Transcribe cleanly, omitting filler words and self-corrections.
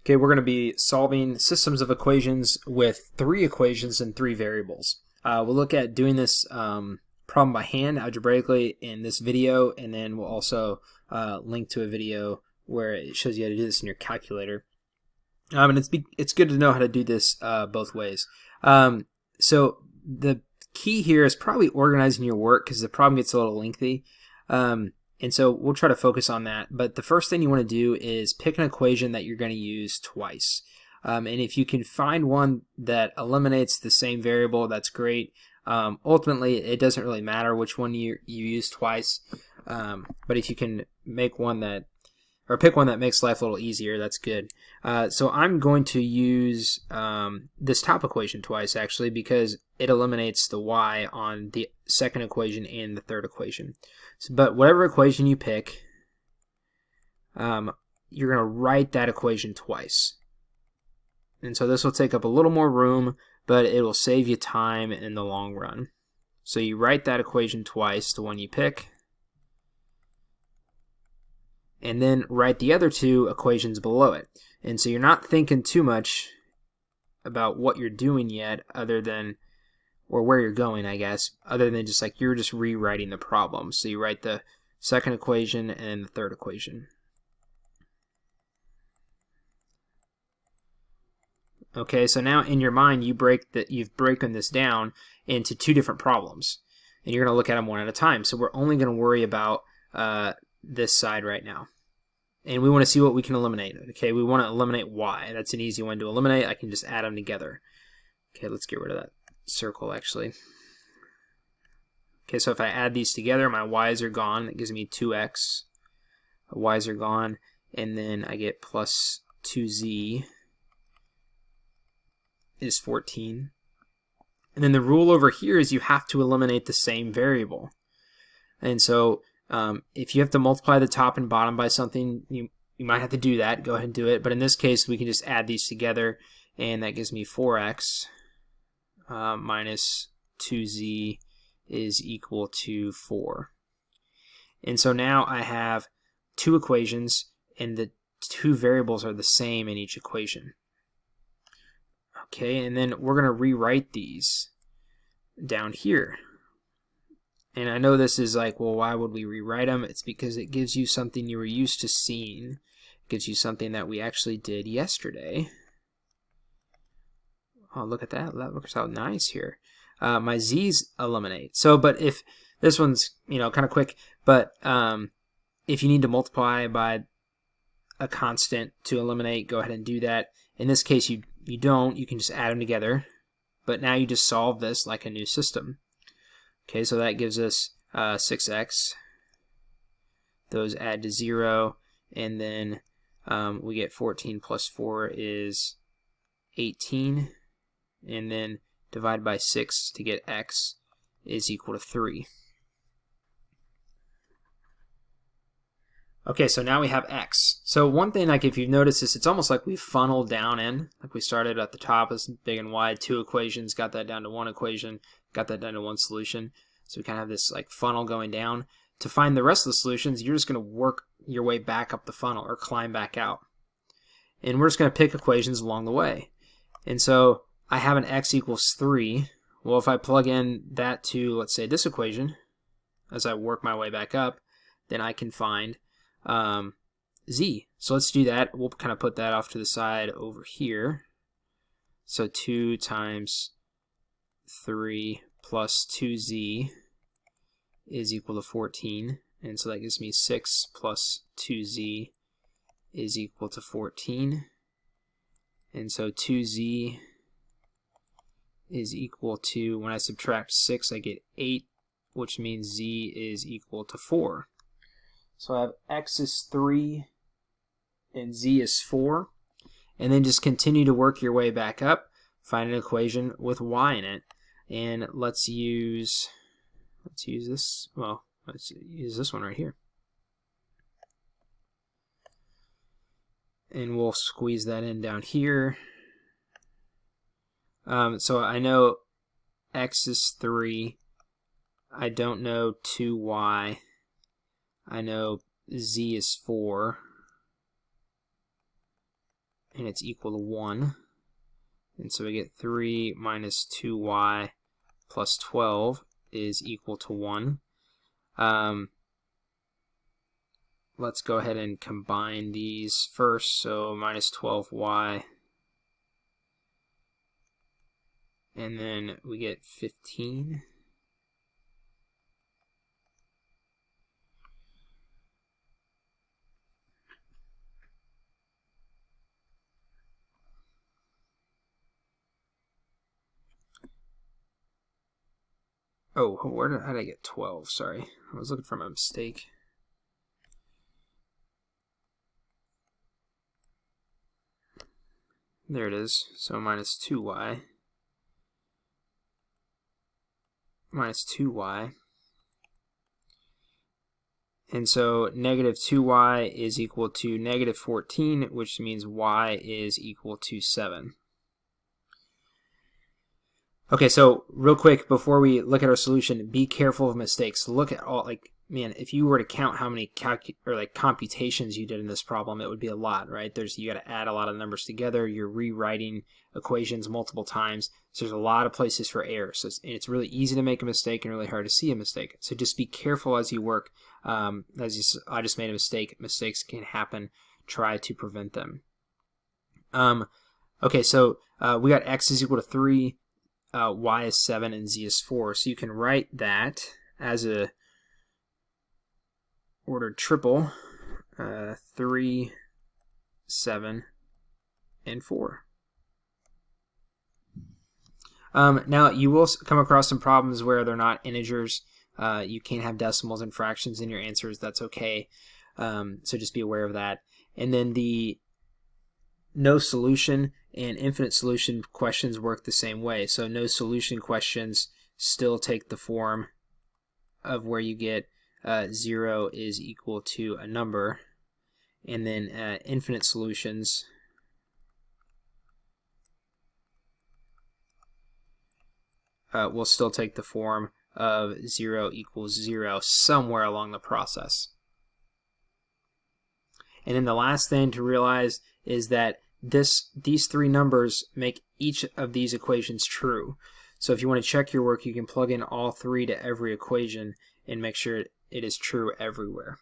Okay, we're going to be solving systems of equations with 3 equations and 3 variables. We'll look at doing this problem by hand algebraically in this video, and then we'll also link to a video where it shows you how to do this in your calculator. And it's good to know how to do this both ways. So the key here is probably organizing your work because the problem gets a little lengthy. And so we'll try to focus on that. But the first thing you want to do is pick an equation that you're going to use twice. And if you can find one that eliminates the same variable, that's great. Ultimately, it doesn't really matter which one you use twice. But if you can make one that, or pick one that makes life a little easier, that's good. So I'm going to use this top equation twice, actually, because it eliminates the y on the second equation and the third equation. But whatever equation you pick, you're going to write that equation twice. And so this will take up a little more room, but it will save you time in the long run. So you write that equation twice, the one you pick, and then write the other 2 equations below it. And so you're not thinking too much about what you're doing yet, other than, or where you're going, I guess, other than just like you're just rewriting the problem. So you write the second equation and the third equation. Okay, so now in your mind you've broken this down into 2 different problems, and you're going to look at them one at a time. So we're only going to worry about this side right now, and we want to see what we can eliminate. Okay, we want to eliminate y. That's an easy one to eliminate. I can just add them together. Okay, let's get rid of that circle actually. Okay, so if I add these together, my y's are gone. It gives me 2x. The y's are gone, and then I get plus 2z is 14. And then the rule over here is you have to eliminate the same variable. And so if you have to multiply the top and bottom by something, you might have to do that. Go ahead and do it. But in this case, we can just add these together, and that gives me 4x minus 2z is equal to 4. And so now I have 2 equations, and the 2 variables are the same in each equation. Okay, and then we're going to rewrite these down here. And I know this is like, well, why would we rewrite them? It's because it gives you something you were used to seeing. It gives you something that we actually did yesterday. Oh, look at that. That looks out nice here. My z's eliminate. So, but if this one's, kind of quick, but if you need to multiply by a constant to eliminate, go ahead and do that. In this case, you don't. You can just add them together. But now you just solve this like a new system. Okay, so that gives us 6x. Those add to 0, and then we get 14 plus 4 is 18, and then divide by 6 to get x is equal to 3. Okay, so now we have x. So one thing, like if you've noticed this, it's almost like we funneled down in. Like we started at the top as big and wide, 2 equations, got that down to 1 equation, got that down to 1 solution. So we kind of have this like funnel going down. To find the rest of the solutions, you're just going to work your way back up the funnel or climb back out. And we're just going to pick equations along the way. And so I have an x equals 3. Well, if I plug in that to, let's say, this equation, as I work my way back up, then I can find z. So let's do that. We'll kind of put that off to the side over here. So 2 times 3 plus 2z is equal to 14. And so that gives me 6 plus 2z is equal to 14. And so 2z is equal to, when I subtract 6, I get 8, which means z is equal to 4. So I have x is 3 and z is 4. And then just continue to work your way back up. Find an equation with y in it. And let's use this. Well, let's use this one right here. And we'll squeeze that in down here. So I know x is 3. I don't know 2y. I know z is 4. and it's equal to 1. And so we get 3 minus 2y plus 12 is equal to 1. Let's go ahead and combine these first. So minus 12y, and then we get 15. Oh, how did I get 12? Sorry, I was looking for my mistake. There it is. So minus 2y. Minus 2y. And so negative 2y is equal to negative 14, which means y is equal to 7. Okay, so real quick, before we look at our solution, be careful of mistakes. Look at all, like, man, if you were to count how many computations you did in this problem, it would be a lot, right? You got to add a lot of numbers together. You're rewriting equations multiple times. So there's a lot of places for error. So it's really easy to make a mistake and really hard to see a mistake. So just be careful as you work. I just made a mistake. Mistakes can happen. Try to prevent them. Okay, so we got x is equal to 3. Y is 7 and z is 4. So you can write that as a ordered triple, 3, 7, and 4. Now you will come across some problems where they're not integers. You can have decimals and fractions in your answers. That's okay. So just be aware of that. And then the no solution and infinite solution questions work the same way. So no solution questions still take the form of where you get 0 is equal to a number, and then infinite solutions will still take the form of 0 equals 0 somewhere along the process. And then the last thing to realize is that these three numbers make each of these equations true. So if you want to check your work, you can plug in all three to every equation and make sure it is true everywhere.